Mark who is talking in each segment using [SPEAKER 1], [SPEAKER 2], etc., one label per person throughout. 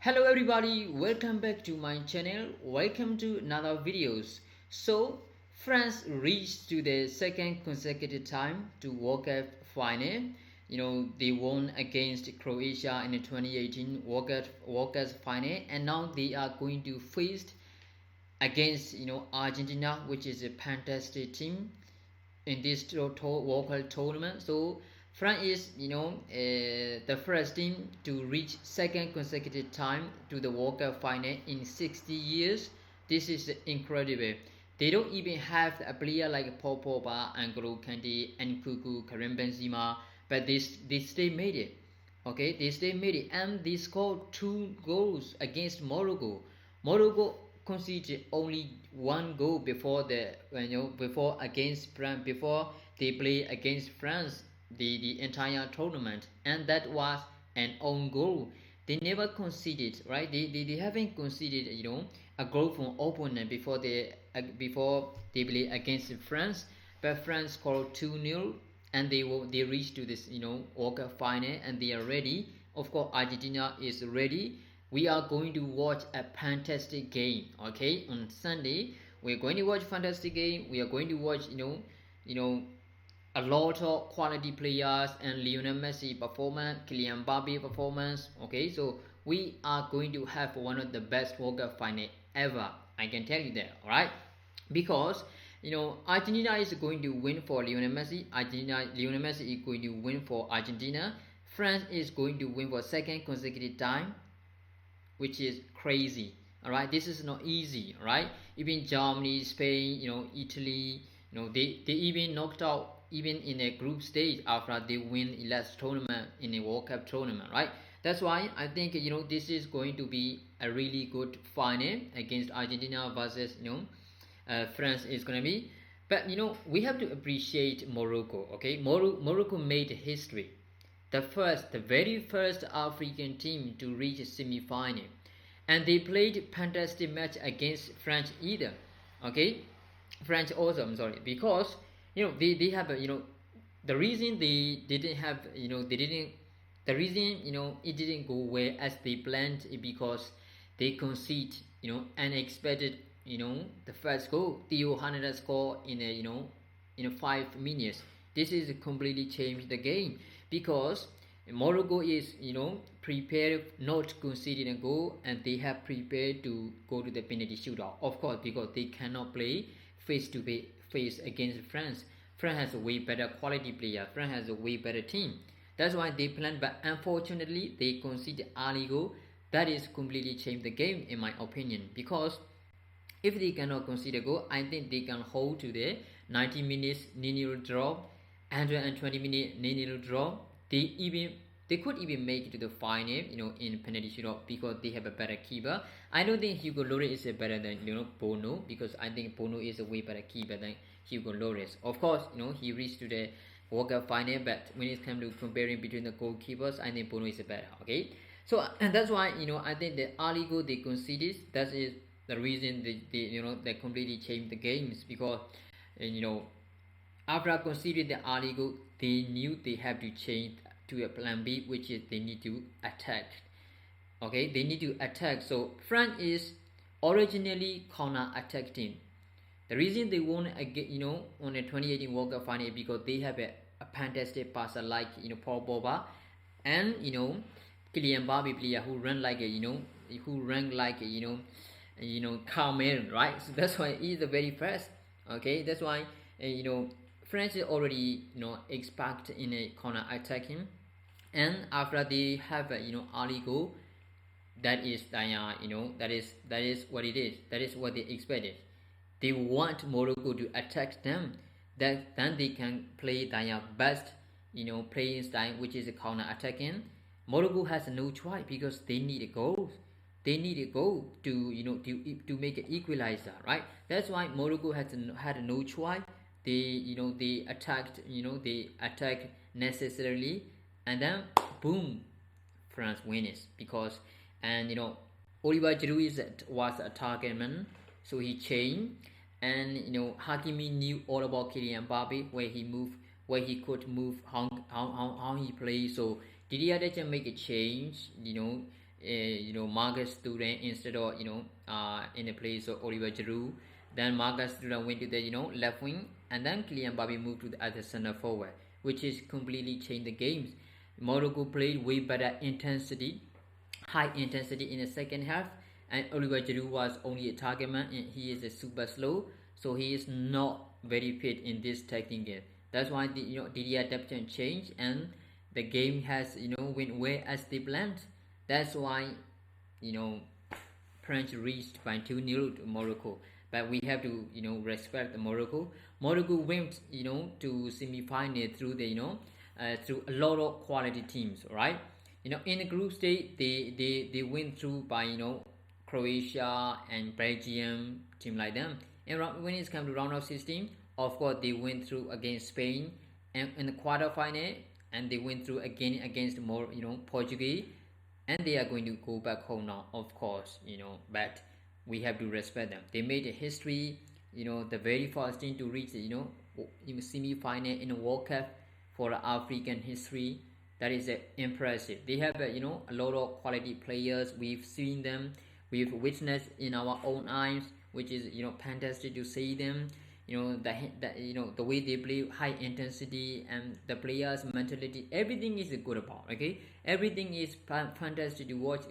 [SPEAKER 1] Hello everybody, welcome back to my channel. Welcome to another videos. So France reached to the second consecutive time to World Cup final. They won against Croatia in the 2018 World Cup final, and now they are going to face against Argentina, which is a fantastic team in this World Cup tournament. So France is the first team to reach second consecutive time to the World Cup final in 60 years. This is incredible. They don't even have a player like Paul Pogba, N'Golo Kante, and Kuku, Karim Benzema, but they still made it. Okay, they still made it, and they scored 2 goals against Morocco. Morocco conceded only 1 goal before before they play against France the entire tournament, and that was an own goal. They never conceded, right? They haven't conceded a goal from opponent before they play against France, but France scored 2-0, and they reached to this World Cup final, and they are ready. Of course, Argentina is ready. We are going to watch a fantastic game. Okay, on Sunday we're going to watch fantastic game. We are going to watch a lot of quality players and Lionel Messi performance, Kylian Mbappe performance. Okay, so we are going to have one of the best World Cup final ever. I can tell you that. All right, because Argentina is going to win for Lionel Messi. Lionel Messi is going to win for Argentina. France is going to win for second consecutive time, which is crazy. All right, this is not easy. All right, even Germany, Spain, Italy, they even knocked out even in a group stage after they win the last tournament in a World Cup tournament, right? That's why I think this is going to be a really good final against Argentina versus France is gonna be. But we have to appreciate Morocco. Okay, Morocco made history. The very first African team to reach a semi-final, and they played fantastic match against France either. Okay, France also. I'm sorry, because they have the reason they didn't have they didn't the reason it didn't go well as they planned is because they concede unexpected the first goal. Theo Hernandez score in a in 5 minutes. This is completely changed the game, because Morocco is prepared not to concede a goal, and they have prepared to go to the penalty shootout. Of course, because they cannot play face to face against France. France has a way better quality player. France has a way better team. That's why they planned, but unfortunately they conceded early goal. That is completely changed the game in my opinion, because if they cannot concede a goal, I think they can hold to the 90 minutes nil draw, 120 minute nil draw. They could even make it to the final, in penalty shootout, because they have a better keeper. I don't think Hugo Lloris is better than Bono, because I think Bono is a way better keeper than Hugo Lloris. Of course, he reached to the World Cup final, but when it comes to comparing between the goalkeepers, I think Bono is better. Okay, so and that's why I think the early goal they conceded, that is the reason they completely changed the games, because after conceding the early goal, they knew they have to change to a plan B, which is they need to attack. Okay, they need to attack. So France is originally counter-attack team. The reason they won again, on the 2018 World Cup final, is because they have a fantastic passer like Paul Pogba, and Kylian Mbappe player who run like Carmen, right? So that's why he's the very first. Okay, that's why France is already expect in a corner attacking, and after they have a early goal, that is that is what it is. That is what they expected. They want Morocco to attack them. That then they can play their best playing style, which is a counter attacking. Morocco has no choice because they need a goal. They need a goal to make an equalizer, right? That's why Morocco had no choice. They attacked necessarily, and then boom, France wins, because Oliver Giroud was a target man, so he changed, and Hakimi knew all about Kylian Mbappe, where he moved, where he could move, how he plays. So Didier Deschamps make a change, Marcus Thuram instead of in the place of Oliver Giroud. Then Marcus Thuram went to the left wing, and then Kylian Mbappe moved to the other center forward, which is completely changed the games. Morocco played way better intensity, high intensity in the second half, and Oliver Giroud was only a target man, and he is a super slow, so he is not very fit in this technique game. That's why the adaptation changed, and the game has went way as they planned. That's why France reached by 2-0 to Morocco. But we have to respect Morocco. Morocco went to semi-final through the through a lot of quality teams, right? In the group stage they went through by Croatia and Belgium, team like them. And when it's come to round of 16, of course they went through against Spain, and in the quarterfinal, and they went through again against more Portugal, and they are going to go back home now, of course, but we have to respect them. They made a history, the very first team to reach semi-final in a World Cup for African history. That is impressive. They have a lot of quality players. We've seen them, we've witnessed in our own eyes, which is fantastic to see them. The way they play, high intensity, and the players mentality, everything is good about. Okay, everything is fantastic to watch,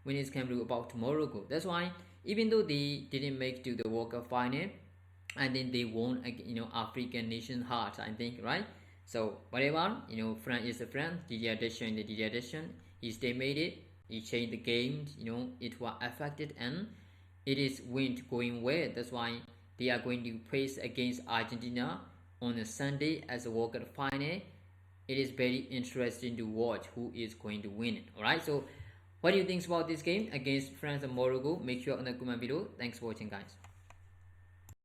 [SPEAKER 1] when it's come to about Morocco. That's why even though they didn't make to the World Cup final, I think they won African nation heart, I think, right? So whatever, France is a France. Didier Deschamps, he still made it. He changed the game, it was affected, and it is going well. That's why they are going to face against Argentina on a Sunday as a World Cup final. It is very interesting to watch who is going to win it. Alright, so what do you think about this game against France and Morocco? Make sure on the comment below. Thanks for watching, guys.